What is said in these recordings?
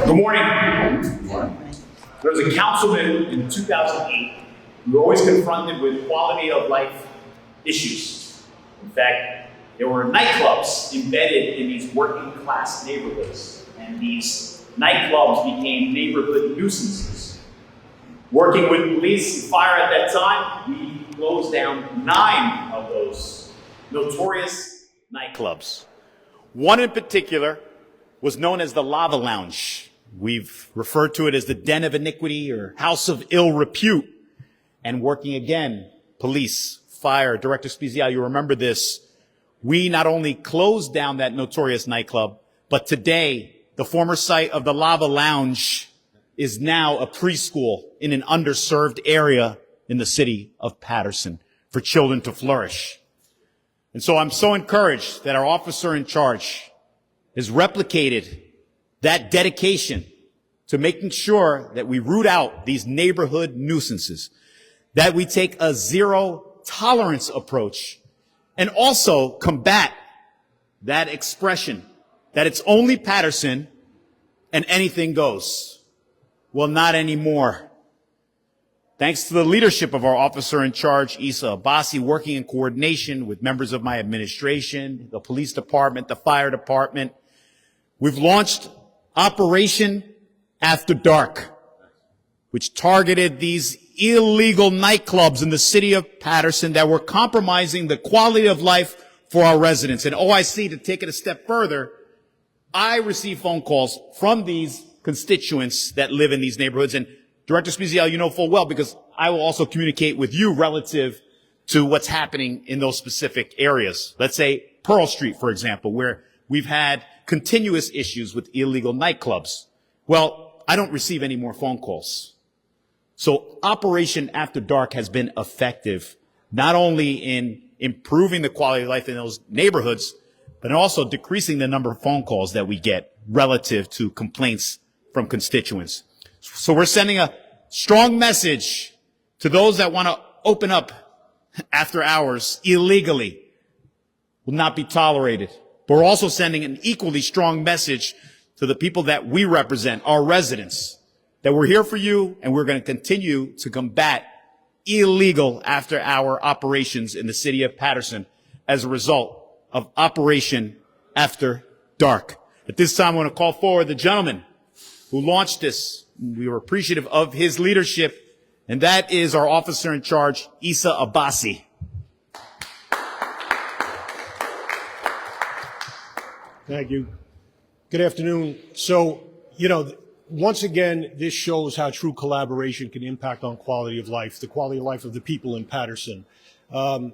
Good morning. There was a councilman in 2008 who was always confronted with quality of life issues. In fact, there were nightclubs embedded in these working class neighborhoods, and these nightclubs became neighborhood nuisances. Working with police and fire at that time, we closed down 9 of those notorious nightclubs. One in particular was known as the Lava Lounge. We've referred to it as the Den of Iniquity or House of Ill Repute. And working again, police, fire, Director Spezial, you remember this. We not only closed down that notorious nightclub, but today, the former site of the Lava Lounge is now a preschool in an underserved area in the city of Paterson for children to flourish. And so I'm so encouraged that our officer in charge has replicated that dedication to making sure that we root out these neighborhood nuisances, that we take a zero tolerance approach, and also combat that expression that it's only Paterson and anything goes. Well, not anymore. Thanks to the leadership of our officer in charge, Isa Abbassi, working in coordination with members of my administration, the police department, the fire department, we've launched Operation After Dark, which targeted these illegal nightclubs in the city of Paterson that were compromising the quality of life for our residents. And OIC, to take it a step further, I receive phone calls from these constituents that live in these neighborhoods. And Director Spezial, you know full well, because I will also communicate with you relative to what's happening in those specific areas. Let's say Pearl Street, for example, where we've had continuous issues with illegal nightclubs. Well, I don't receive any more phone calls. So Operation After Dark has been effective, not only in improving the quality of life in those neighborhoods, but also decreasing the number of phone calls that we get relative to complaints from constituents. So we're sending a strong message to those that want to open up after hours illegally. Will not be tolerated. But we're also sending an equally strong message to the people that we represent, our residents, that we're here for you and we're going to continue to combat illegal after-hour operations in the city of Paterson as a result of Operation After Dark. At this time, I want to call forward the gentleman who launched this. We were appreciative of his leadership, and that is our officer in charge, Isa Abbassi. Thank you. Good afternoon. So, once again, this shows how true collaboration can impact on quality of life, the quality of life of the people in Paterson. I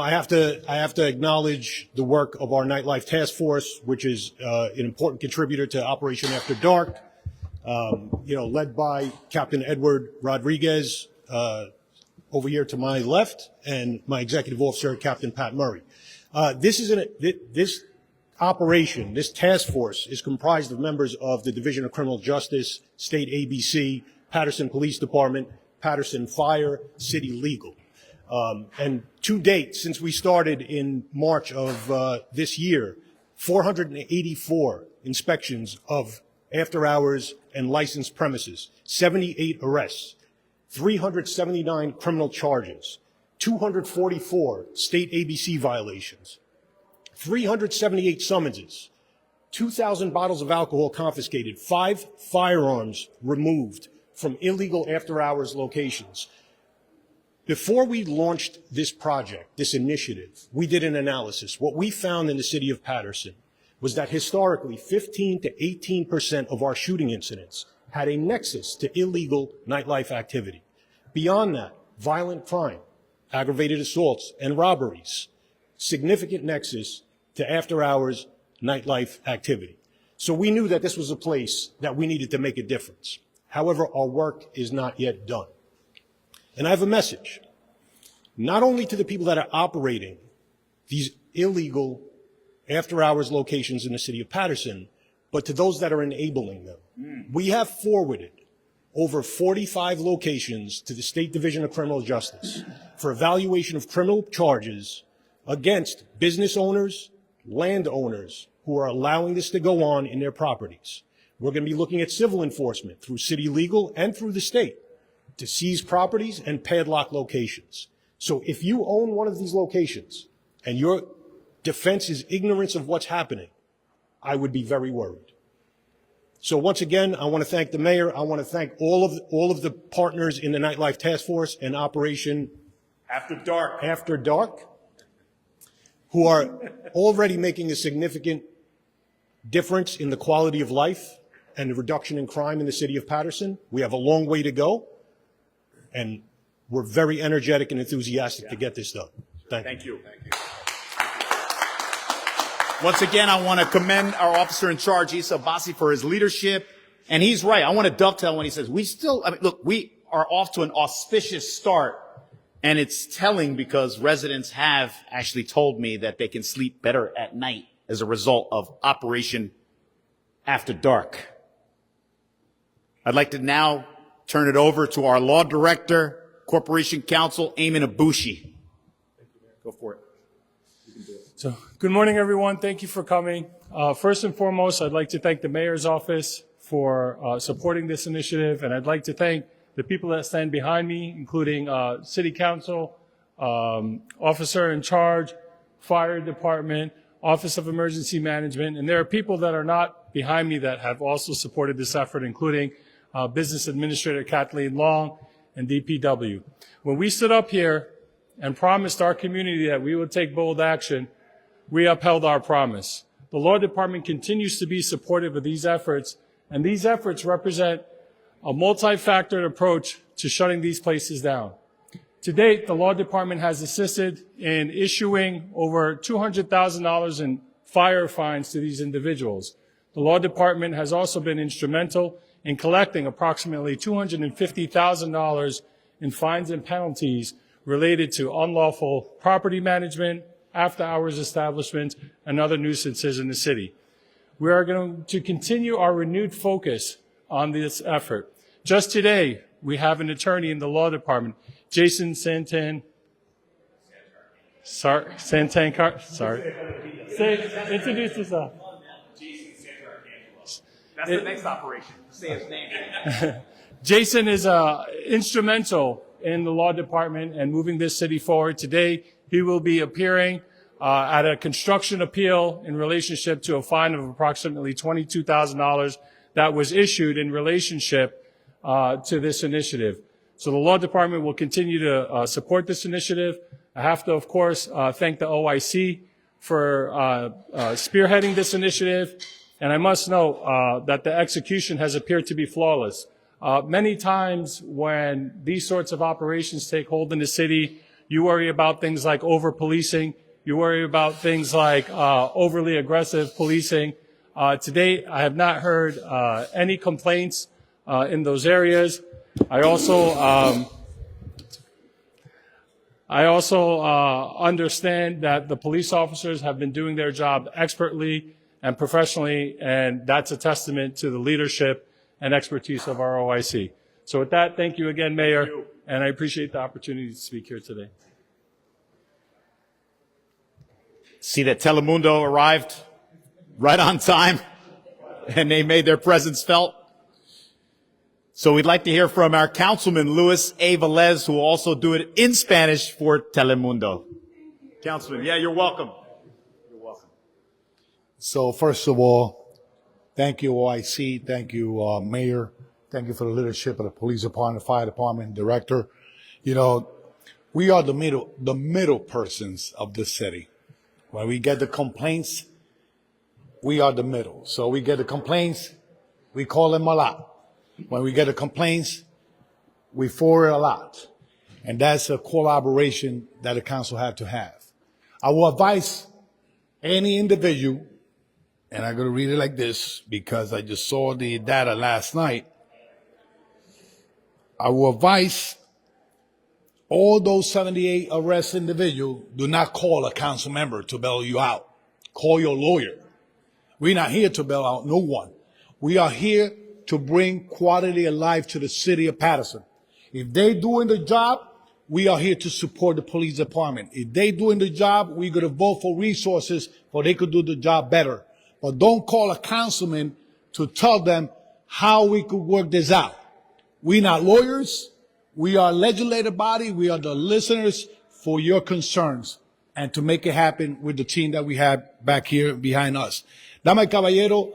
have to acknowledge the work of our Nightlife Task Force, which is an important contributor to Operation After Dark. Led by Captain Edward Rodriguez, over here to my left, and my executive officer, Captain Pat Murray. This operation, this task force, is comprised of members of the Division of Criminal Justice, State ABC, Paterson Police Department, Paterson Fire, City Legal. And to date, since we started in March of this year, 484 inspections of after-hours and licensed premises, 78 arrests, 379 criminal charges, 244 state ABC violations, 378 summonses, 2,000 bottles of alcohol confiscated, 5 firearms removed from illegal after-hours locations. Before we launched this project, this initiative, we did an analysis. What we found in the city of Paterson was that historically 15 to 18% of our shooting incidents had a nexus to illegal nightlife activity. Beyond that, violent crime, aggravated assaults, and robberies, significant nexus to after-hours nightlife activity. So we knew that this was a place that we needed to make a difference. However, our work is not yet done. And I have a message, not only to the people that are operating these illegal after-hours locations in the city of Paterson, but to those that are enabling them. We have forwarded over 45 locations to the State Division of Criminal Justice for evaluation of criminal charges against business owners, landowners who are allowing this to go on in their properties. We're going to be looking at civil enforcement through city legal and through the state to seize properties and padlock locations. So if you own one of these locations and your defense is ignorance of what's happening, I would be very worried. So once again, I want to thank the mayor. I want to thank all of the partners in the Nightlife Task Force and Operation After Dark. After Dark, who are already making a significant difference in the quality of life and the reduction in crime in the city of Paterson. We have a long way to go, and we're very energetic and enthusiastic to get this done. Thank you. Thank you. Once again, I want to commend our officer in charge, Isa Abbassi, for his leadership. And he's right. I want to dovetail when he says, look, we are off to an auspicious start. And it's telling because residents have actually told me that they can sleep better at night as a result of Operation After Dark. I'd like to now turn it over to our law director, Corporation Counsel, Ayman Abboushi. Go for it. So, good morning, everyone. Thank you for coming. First and foremost, I'd like to thank the mayor's office for supporting this initiative, and I'd like to thank the people that stand behind me, including City Council, Officer in Charge, Fire Department, Office of Emergency Management, and there are people that are not behind me that have also supported this effort, including Business Administrator Kathleen Long and DPW. When we stood up here and promised our community that we would take bold action, we upheld our promise. The Law Department continues to be supportive of these efforts, and these efforts represent a multi-factored approach to shutting these places down. To date, the Law Department has assisted in issuing over $200,000 in fire fines to these individuals. The Law Department has also been instrumental in collecting approximately $250,000 in fines and penalties related to unlawful property management, after-hours establishments, and other nuisances in the city. We are going to continue our renewed focus on this effort. Just today, we have an attorney in the Law Department, Jason Introduce yourself. That's the next operation. Say his name. Jason is instrumental in the Law Department and moving this city forward. Today, he will be appearing at a construction appeal in relationship to a fine of approximately $22,000 that was issued in relationship to this initiative. So the Law Department will continue to support this initiative. I have to, of course, thank the OIC for spearheading this initiative. And I must note that the execution has appeared to be flawless. Many times when these sorts of operations take hold in the city, you worry about things like over-policing. You worry about things like overly aggressive policing. To date, I have not heard any complaints in those areas. I also understand that the police officers have been doing their job expertly and professionally, and that's a testament to the leadership and expertise of our OIC. So with that, thank you again, Mayor, and I appreciate the opportunity to speak here today. See that Telemundo arrived right on time, and they made their presence felt. So we'd like to hear from our councilman, Luis A. Velez, who will also do it in Spanish for Telemundo. Councilman, yeah, you're welcome. You're welcome. So first of all, thank you, OIC. Thank you, Mayor. Thank you for the leadership of the police department, fire department, director. You know, we are the middle persons of this city. When we get the complaints, we are the middle. So we get the complaints, we call them a lot. When we get the complaints, we forward a lot. And that's a collaboration that the council had to have. I will advise any individual, and I'm going to read it like this because I just saw the data last night. I will advise all those 78 arrested individuals, do not call a council member to bail you out. Call your lawyer. We're not here to bail out no one. We are here to bring quality of life to the city of Paterson. If they doing the job, we are here to support the police department. If they doing the job, we're going to vote for resources so they could do the job better. But don't call a councilman to tell them how we could work this out. We're not lawyers. We are a legislative body. We are the listeners for your concerns and to make it happen with the team that we have back here behind us. Damas y caballero,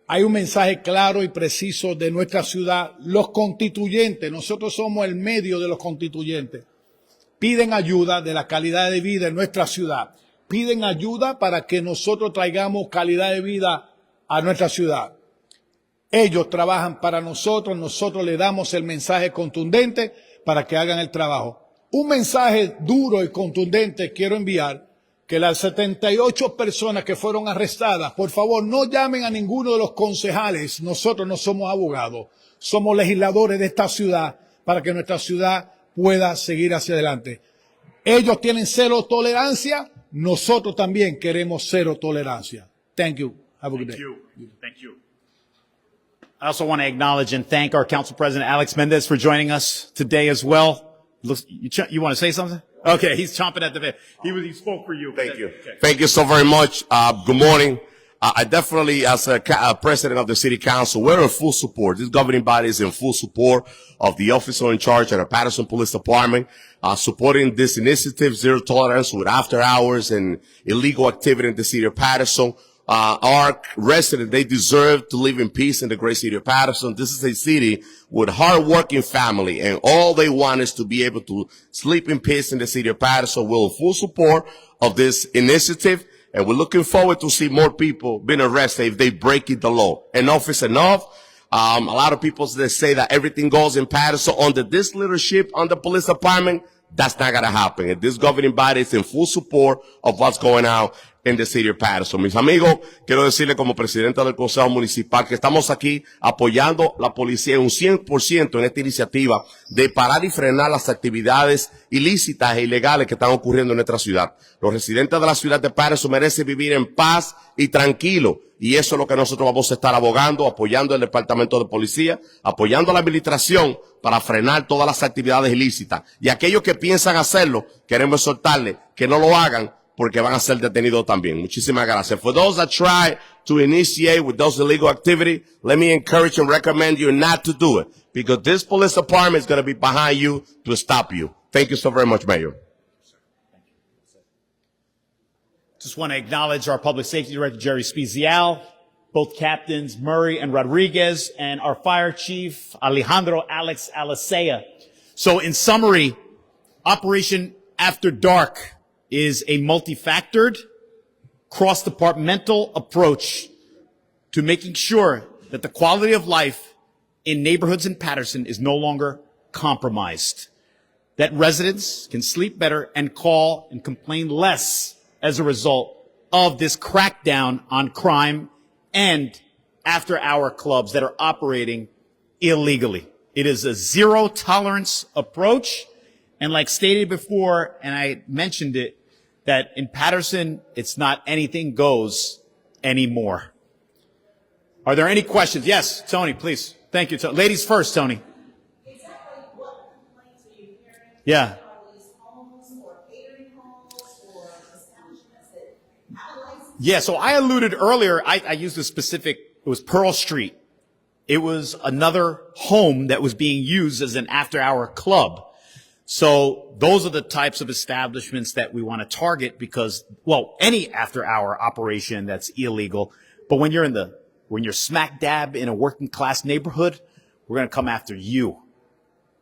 hay un mensaje claro y preciso de nuestra ciudad. Los constituyentes, nosotros somos el medio de los constituyentes, piden ayuda de la calidad de vida en nuestra ciudad. Piden ayuda para que nosotros traigamos calidad de vida a nuestra ciudad. Ellos trabajan para nosotros, nosotros le damos el mensaje contundente para que hagan el trabajo. Un mensaje duro y contundente quiero enviar, que las 78 personas que fueron arrestadas, por favor, no llamen a ninguno de los concejales. Nosotros no somos abogados, somos legisladores de esta ciudad para que nuestra ciudad pueda seguir hacia adelante. Ellos tienen cero tolerancia, nosotros también queremos cero tolerancia. Thank you. Have a good day. Thank you. I also want to acknowledge and thank our Council President, Alex Mendez, for joining us today as well. You want to say something? Okay, he's chomping at the bit. He spoke for you. Thank you. Okay. Thank you so very much. Good morning. I definitely, as a president of the city council, we're in full support. This governing body is in full support of the officer in charge at the Paterson Police Department, supporting this initiative, zero tolerance with after hours and illegal activity in the city of Paterson. Our residents, they deserve to live in peace in the great city of Paterson. This is a city with hard-working family, and all they want is to be able to sleep in peace in the city of Paterson. We're in full support of this initiative, and we're looking forward to see more people being arrested if they break the law. Enough is enough. A lot of people that say that everything goes in Paterson under this leadership, on the police department. That's not going to happen. And this governing body is in full support of what's going on in the city of Paterson. Mis amigos, quiero decirle como presidente del Consejo Municipal que estamos aquí apoyando la policía un 100% en esta iniciativa de parar y frenar las actividades ilícitas e ilegales que están ocurriendo en nuestra ciudad. Los residentes de la ciudad de Paterson merecen vivir en paz y tranquilo. Y eso es lo que nosotros vamos a estar abogando, apoyando el Departamento de Policía, apoyando a la administración para frenar todas las actividades ilícitas. Y aquellos que piensan hacerlo, queremos exhortarles que no lo hagan, porque van a ser detenidos también. Muchísimas gracias. For those that try to initiate with those illegal activity, let me encourage and recommend you not to do it, because this police department is going to be behind you to stop you. Thank you so very much, Mayor. Just want to acknowledge our Public Safety Director, Jerry Spezial, both Captains Murray and Rodriguez, and our Fire Chief, Alejandro Alex Alicea. So in summary, Operation After Dark is a multi-factored, cross-departmental approach to making sure that the quality of life in neighborhoods in Paterson is no longer compromised, that residents can sleep better and call and complain less as a result of this crackdown on crime and after-hour clubs that are operating illegally. It is a zero-tolerance approach, and like stated before, and I mentioned it, that in Paterson, it's not anything goes anymore. Are there any questions? Yes, Tony, please. Thank you. Ladies first, Tony. Exactly what complaints are you hearing? Yeah. Are these homes or catering homes or establishments that have a license? Yeah, so I alluded earlier, I used a specific, it was Pearl Street. It was another home that was being used as an after-hour club. So those are the types of establishments that we want to target because, well, any after-hour operation that's illegal. But when you're smack dab in a working class neighborhood, we're going to come after you.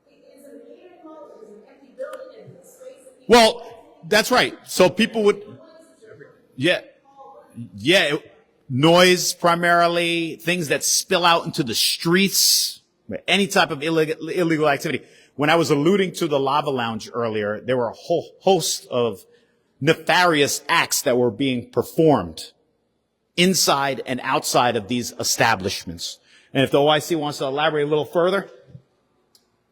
Is it a catering hall? Is it an empty building and space? Well, that's right. So people would, noise primarily, things that spill out into the streets, any type of illegal activity. When I was alluding to the Lava Lounge earlier, there were a whole host of nefarious acts that were being performed inside and outside of these establishments. And if the OIC wants to elaborate a little further.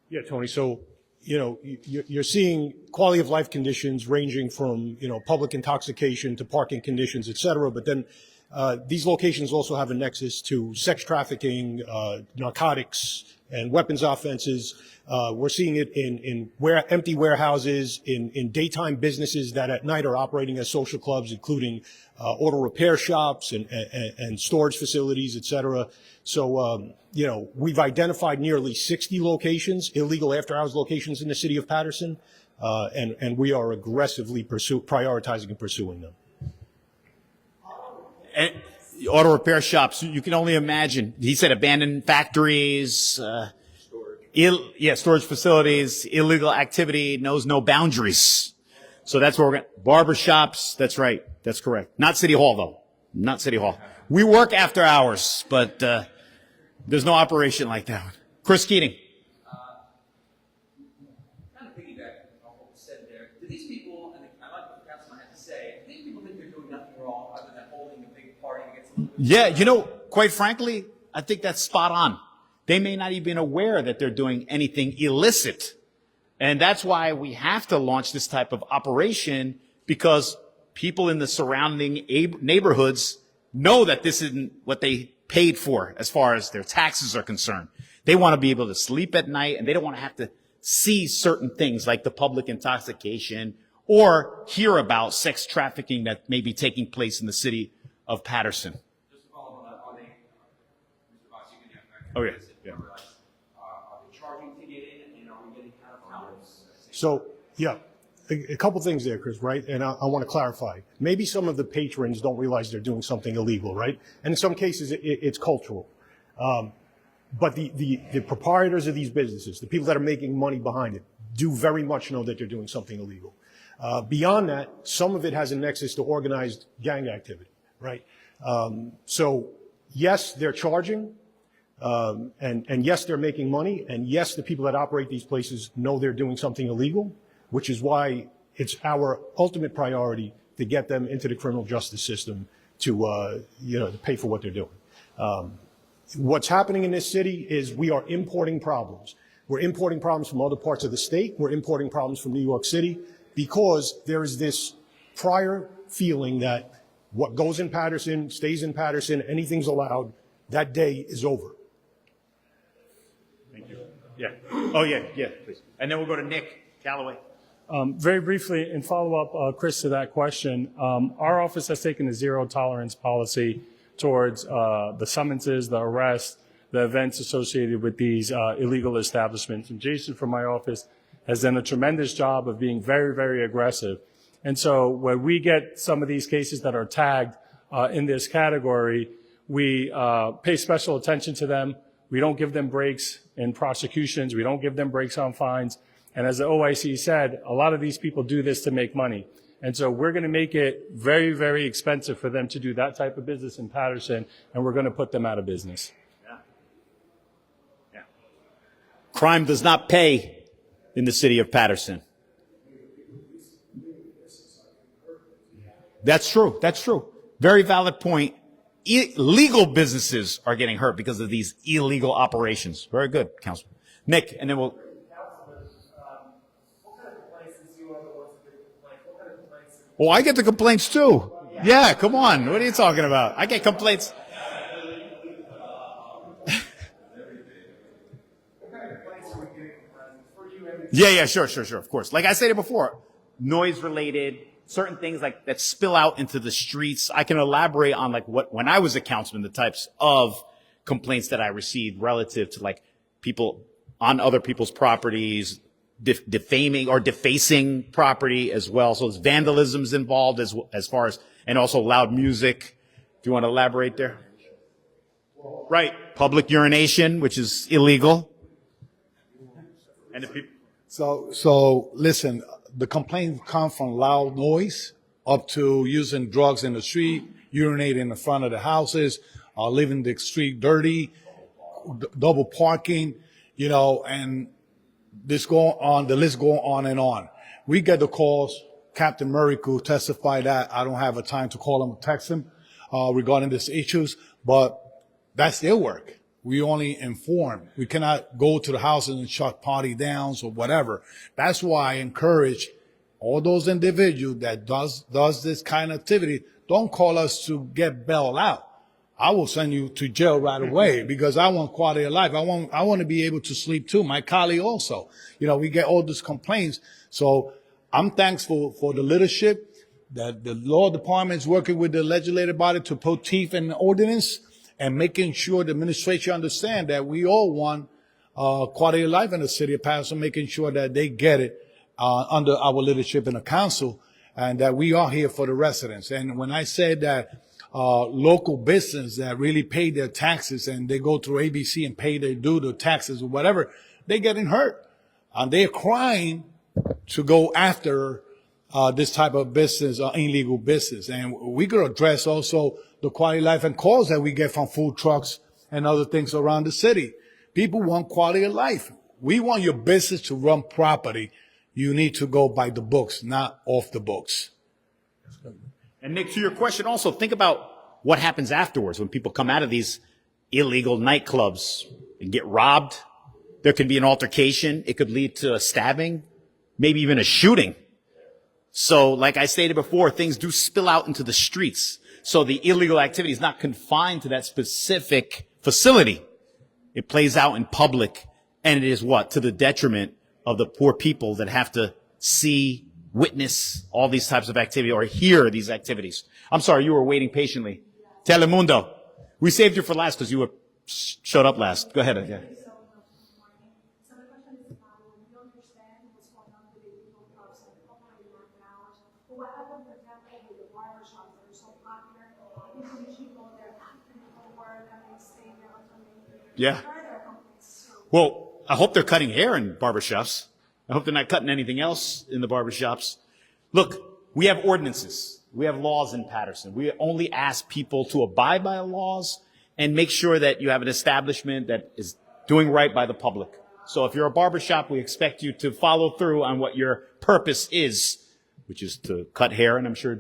Yeah, Tony. So, you're seeing quality of life conditions ranging from, public intoxication to parking conditions, et cetera. But then These locations also have a nexus to sex trafficking, narcotics, and weapons offenses. We're seeing it in empty warehouses, in daytime businesses that at night are operating as social clubs, including auto repair shops and storage facilities, et cetera. So, we've identified nearly 60 locations, illegal after-hours locations in the city of Paterson, and we are aggressively prioritizing and pursuing them. And auto repair shops, you can only imagine. He said abandoned factories, storage facilities, illegal activity knows no boundaries. So that's where we're going. Barber shops, that's right. That's correct. Not City Hall, though. Not City Hall. We work after hours, but there's no operation like that one. Chris Keating. Kind of piggyback on what was said there. Do these people, and I like what the councilman had to say, do these people think they're doing nothing wrong other than holding a big party that gets a little bit... Yeah, quite frankly, I think that's spot on. They may not even be aware that they're doing anything illicit. And that's why we have to launch this type of operation, because people in the surrounding neighborhoods know that this isn't what they paid for as far as their taxes are concerned. They want to be able to sleep at night, and they don't want to have to see certain things like the public intoxication or hear about sex trafficking that may be taking place in the city of Paterson. Just to follow on that, are they, Mr. Abbassi, you can Oh, yeah. Are they charging to get in, and are we getting out of hours? So, yeah, a couple things there, Chris, right? And I want to clarify. Maybe some of the patrons don't realize they're doing something illegal, right? And in some cases, it's cultural. But the proprietors of these businesses, the people that are making money behind it, do very much know that they're doing something illegal. Beyond that, some of it has a nexus to organized gang activity, right? So, yes, they're charging. And yes, they're making money. And yes, the people that operate these places know they're doing something illegal, which is why it's our ultimate priority to get them into the criminal justice system to pay for what they're doing. What's happening in this city is we are importing problems. We're importing problems from other parts of the state. We're importing problems from New York City because there is this prior feeling that what goes in Paterson stays in Paterson, anything's allowed, that day is over. Thank you. Yeah. Oh, yeah, please. And then we'll go to Nick Calloway. Very briefly, in follow-up, Chris, to that question, our office has taken a zero tolerance policy towards the summonses, the arrests, the events associated with these illegal establishments. And Jason from my office has done a tremendous job of being very, very aggressive. And so when we get some of these cases that are tagged in this category, we pay special attention to them. We don't give them breaks in prosecutions. We don't give them breaks on fines. And as the OIC said, a lot of these people do this to make money. And so we're going to make it very, very expensive for them to do that type of business in Paterson, and we're going to put them out of business. Yeah. Crime does not pay in the city of Paterson. That's true. That's true. Very valid point. Legal businesses are getting hurt because of these illegal operations. Very good, Councilman. Nick, and then we'll... Oh, I get the complaints too. Yeah, come on. What are you talking about? I get complaints. Yeah, sure, of course. Like I said before, noise related, certain things like that spill out into the streets. I can elaborate on like when I was a councilman, the types of complaints that I received relative to like people on other people's properties, defaming or defacing property as well. So there's vandalisms involved as far as, and also loud music. If you want to elaborate there. Right. Public urination, which is illegal. And the people. So listen, the complaints come from loud noise up to using drugs in the street, urinating in the front of the houses, leaving the street dirty, double parking, and this go on, the list go on and on. We get the calls. Captain Murray could testify that. I don't have a time to call him or text him regarding these issues, but that's their work. We only inform. We cannot go to the houses and shut party downs or whatever. That's why I encourage all those individuals that does this kind of activity don't call us to get bailed out. I will send you to jail right away because I want quality of life. I want to be able to sleep too. My colleague also. We get all these complaints. So I'm thankful for the leadership that the law department is working with the legislative body to put teeth in the ordinance and making sure the administration understand that we all want quality of life in the city of Paterson, making sure that they get it under our leadership in the council and that we are here for the residents. And when I said that local business that really pay their taxes and they go through ABC and pay their due to taxes or whatever, they're getting hurt. And they're crying to go after this type of business or illegal business. And we could address also the quality of life and calls that we get from food trucks and other things around the city. People want quality of life. We want your business to run properly. You need to go by the books, not off the books. And Nick, to your question also, think about what happens afterwards when people come out of these illegal nightclubs and get robbed. There could be an altercation. It could lead to a stabbing, maybe even a shooting. So like I stated before, things do spill out into the streets. So the illegal activity is not confined to that specific facility. It plays out in public, and it is what? To the detriment of the poor people that have to see, witness all these types of activity or hear these activities. I'm sorry, you were waiting patiently. Telemundo. We saved you for last because you showed up last. Go ahead. Yeah. So the question is, we understand what's going on with the illegal clubs and the operating market hours. But what happens, for example, with the barbershops that are so popular? People usually go there after they go to work and they stay there until they Yeah. further complaints. Well, I hope they're cutting hair in barbershops. I hope they're not cutting anything else in the barbershops. Look, we have ordinances. We have laws in Paterson. We only ask people to abide by the laws and make sure that you have an establishment that is doing right by the public. So if you're a barbershop, we expect you to follow through on what your purpose is, which is to cut hair and I'm sure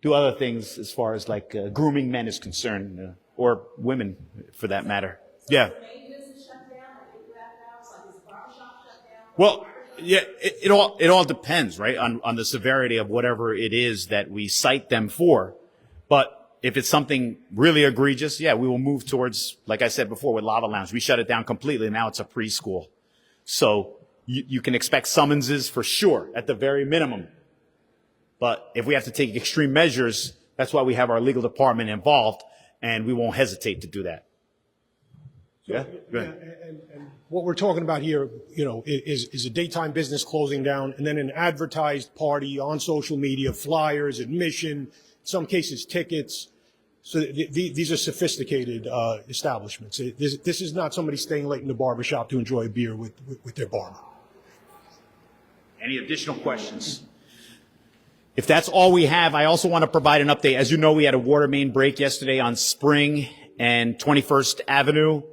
do other things as far as like grooming men is concerned, or women for that matter. Yeah. Well, yeah, it all depends, right, on the severity of whatever it is that we cite them for. But if it's something really egregious, yeah, we will move towards, like I said before, with Lava Lounge. We shut it down completely. Now it's a preschool. So you can expect summonses for sure, at the very minimum. But if we have to take extreme measures, that's why we have our legal department involved, and we won't hesitate to do that. Yeah? Go ahead. And what we're talking about here, is a daytime business closing down and then an advertised party on social media, flyers, admission, in some cases tickets. So these are sophisticated establishments. This is not somebody staying late in the barbershop to enjoy a beer with their barber. Any additional questions? If that's all we have, I also want to provide an update. As you know, we had a water main break yesterday on Spring and 21st Avenue.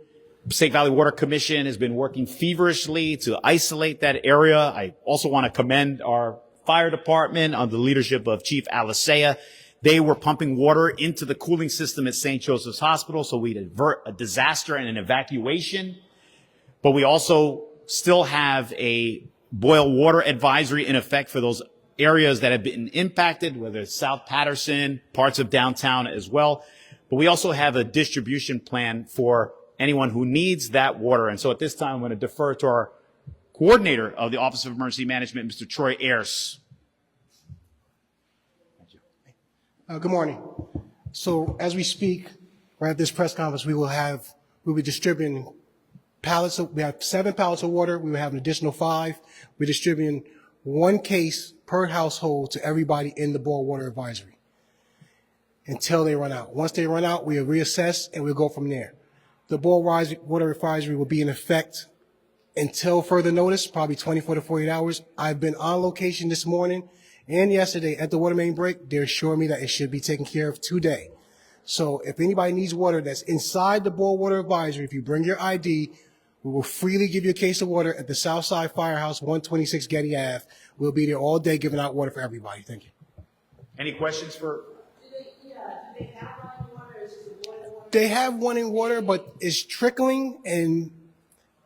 Passaic Valley Water Commission has been working feverishly to isolate that area. I also want to commend our fire department under the leadership of Chief Alicea. They were pumping water into the cooling system at St. Joseph's Hospital, so we'd avert a disaster and an evacuation. But we also still have a boil water advisory in effect for those areas that have been impacted, whether it's South Paterson, parts of downtown as well. But we also have a distribution plan for anyone who needs that water. And so at this time, I'm going to defer to our coordinator of the Office of Emergency Management, Mr. Troy Ayers. Good morning. So as we speak, right at this press conference, we'll be distributing pallets. We have 7 pallets of water. We will have an additional 5. We're distributing 1 case per household to everybody in the boil water advisory until they run out. Once they run out, we'll reassess and we'll go from there. The boil water advisory will be in effect until further notice, probably 24 to 48 hours. I've been on location this morning and yesterday at the water main break. They assured me that it should be taken care of today. So if anybody needs water that's inside the boil water advisory, if you bring your ID, we will freely give you a case of water at the Southside Firehouse, 126 Getty Ave. We'll be there all day giving out water for everybody. Thank you. Any questions for? Do they have running water or is it boiling water? They have running water, but it's trickling and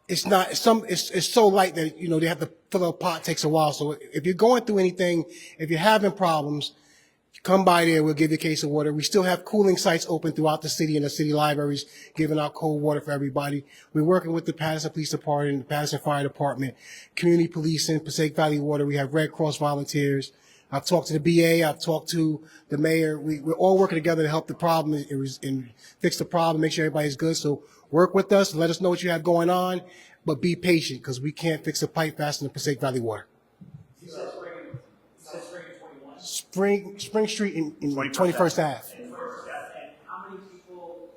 it's not, it's so light that, they have to fill up a pot, takes a while. So if you're going through anything, if you're having problems, Come by there, we'll give you a case of water. We still have cooling sites open throughout the city and the city libraries, giving out cold water for everybody. We're working with the Paterson Police Department, the Paterson Fire Department, community policing, Passaic Valley Water. We have Red Cross volunteers. I've talked to the BA. I've talked to the mayor. We're all working together to help the problem and fix the problem, make sure everybody's good. So work with us and let us know what you have going on, but be patient because we can't fix a pipe faster than Passaic Valley Water. Spring Street in 21st Ave. And how many people,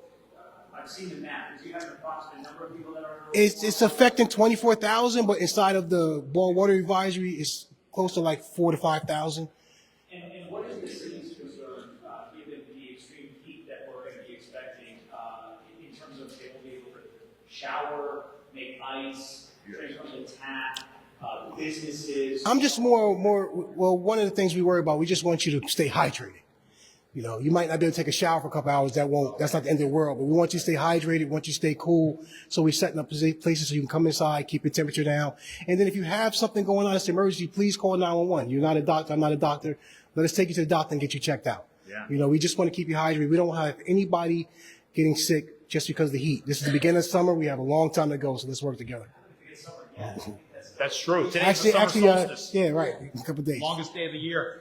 I've seen the map, do you have an approximate number of people that are? It's affecting 24,000, but inside of the boil water advisory, it's close to like 4,000 to 5,000. And what is the city's concern, given the extreme heat that we're going to be expecting, in terms of they will be able to shower, make ice, drink from the tap, businesses? I'm just more, well, one of the things we worry about, we just want you to stay hydrated. You know, you might not be able to take a shower for a couple hours. That's not the end of the world, but we want you to stay hydrated, we want you to stay cool. So we're setting up places so you can come inside, keep your temperature down. And then if you have something going on that's an emergency, please call 911. You're not a doctor, I'm not a doctor. Let us take you to the doctor and get you checked out. Yeah. You know, we just want to keep you hydrated. We don't want to have anybody getting sick just because of the heat. This is the beginning of summer. We have a long time to go, so let's work together. That's true. Today's the summer solstice. Yeah, right. A couple of days. Longest day of the year.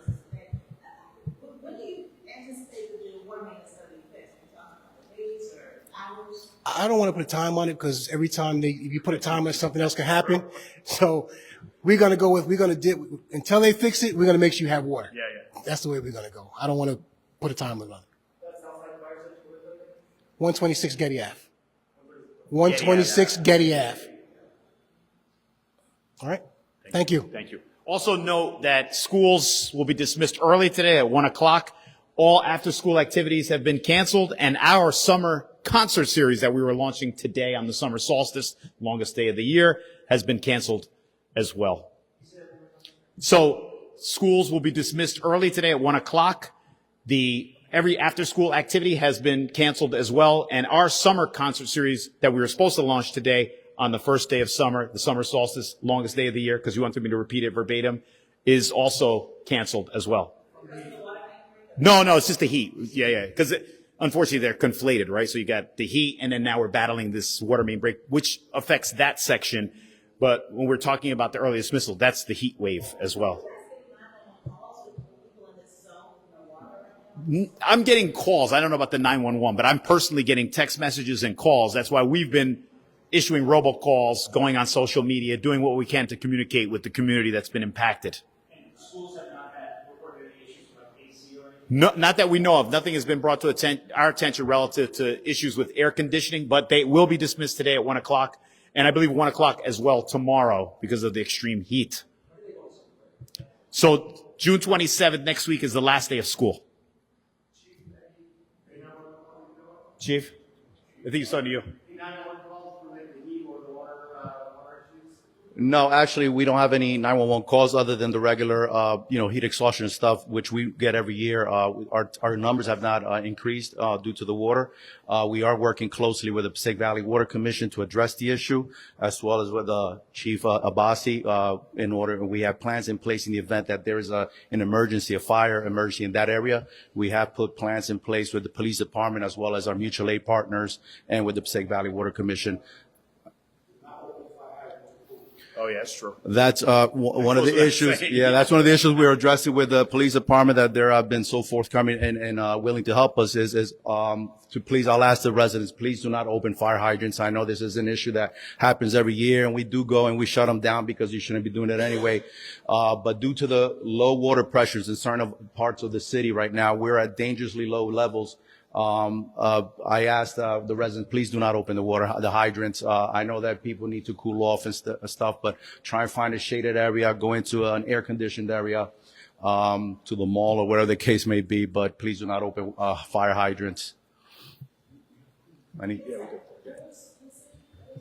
When do you anticipate that the water main is going to be fixed? Are you talking about days or hours? I don't want to put a time on it because every time if you put a time on it, something else can happen. So we're going to do, until they fix it, we're going to make sure you have water. Yeah, yeah. That's the way we're going to go. I don't want to put a time limit on it. 126 Getty Ave. 126 Getty Ave. All right. Thank you. Thank you. Also note that schools will be dismissed early today at 1 o'clock. All after-school activities have been canceled, and our summer concert series that we were launching today on the summer solstice, longest day of the year, has been canceled as well. So schools will be dismissed early today at 1 o'clock. Every after-school activity has been canceled as well, and our summer concert series that we were supposed to launch today on the first day of summer, the summer solstice, longest day of the year, because you wanted me to repeat it verbatim, is also canceled as well. No, it's just the heat. Yeah, because unfortunately they're conflated, right? So you got the heat, and then now we're battling this water main break, which affects that section. But when we're talking about the early dismissal, that's the heat wave as well. I'm getting calls. I don't know about the 911, but I'm personally getting text messages and calls. That's why we've been issuing robocalls, going on social media, doing what we can to communicate with the community that's been impacted. And schools have not had reported any issues with AC or anything? No, not that we know of. Nothing has been brought to our attention relative to issues with air conditioning, but they will be dismissed today at 1 o'clock, and I believe 1 o'clock as well tomorrow because of the extreme heat. So June 27th, next week, is the last day of school. Chief, I think it's on to you. No, actually, we don't have any 911 calls other than the regular, heat exhaustion stuff, which we get every year. Our numbers have not increased due to the water. We are working closely with the Passaic Valley Water Commission to address the issue, as well as with Chief Abbassi. We have plans in place in the event that there is an emergency, a fire emergency in that area. We have put plans in place with the police department, as well as our mutual aid partners, and with the Passaic Valley Water Commission. Oh, yeah, that's true. That's one of the issues. Yeah, that's one of the issues we're addressing with the police department, that they have been so forthcoming and willing to help us is to please, I'll ask the residents, please do not open fire hydrants. I know this is an issue that happens every year, and we do go and we shut them down because you shouldn't be doing it anyway. But due to the low water pressures in certain parts of the city right now, we're at dangerously low levels. I asked the residents, please do not open the hydrants. I know that people need to cool off and stuff, but try and find a shaded area, go into an air-conditioned area, to the mall or whatever the case may be, but please do not open fire hydrants.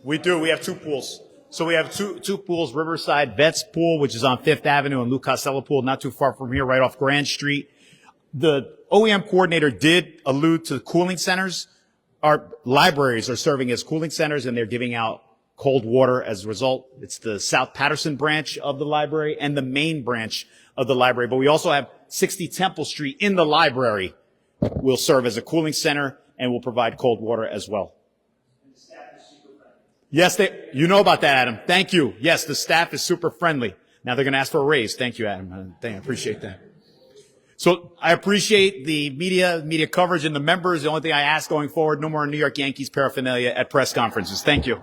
We do. We have two pools. So we have two pools, Riverside Vets Pool, which is on 5th Avenue, and Lou Costello Pool, not too far from here, right off Grand Street. The OEM coordinator did allude to cooling centers. Our libraries are serving as cooling centers, and they're giving out cold water as a result. It's the South Paterson branch of the library and the main branch of the library. But we also have 60 Temple Street in the library will serve as a cooling center and will provide cold water as well. Yes, you know about that, Adam. Thank you. Yes, the staff is super friendly. Now they're going to ask for a raise. Thank you, Adam. I appreciate that. So I appreciate the media coverage and the members. The only thing I ask going forward, no more New York Yankees paraphernalia at press conferences. Thank you.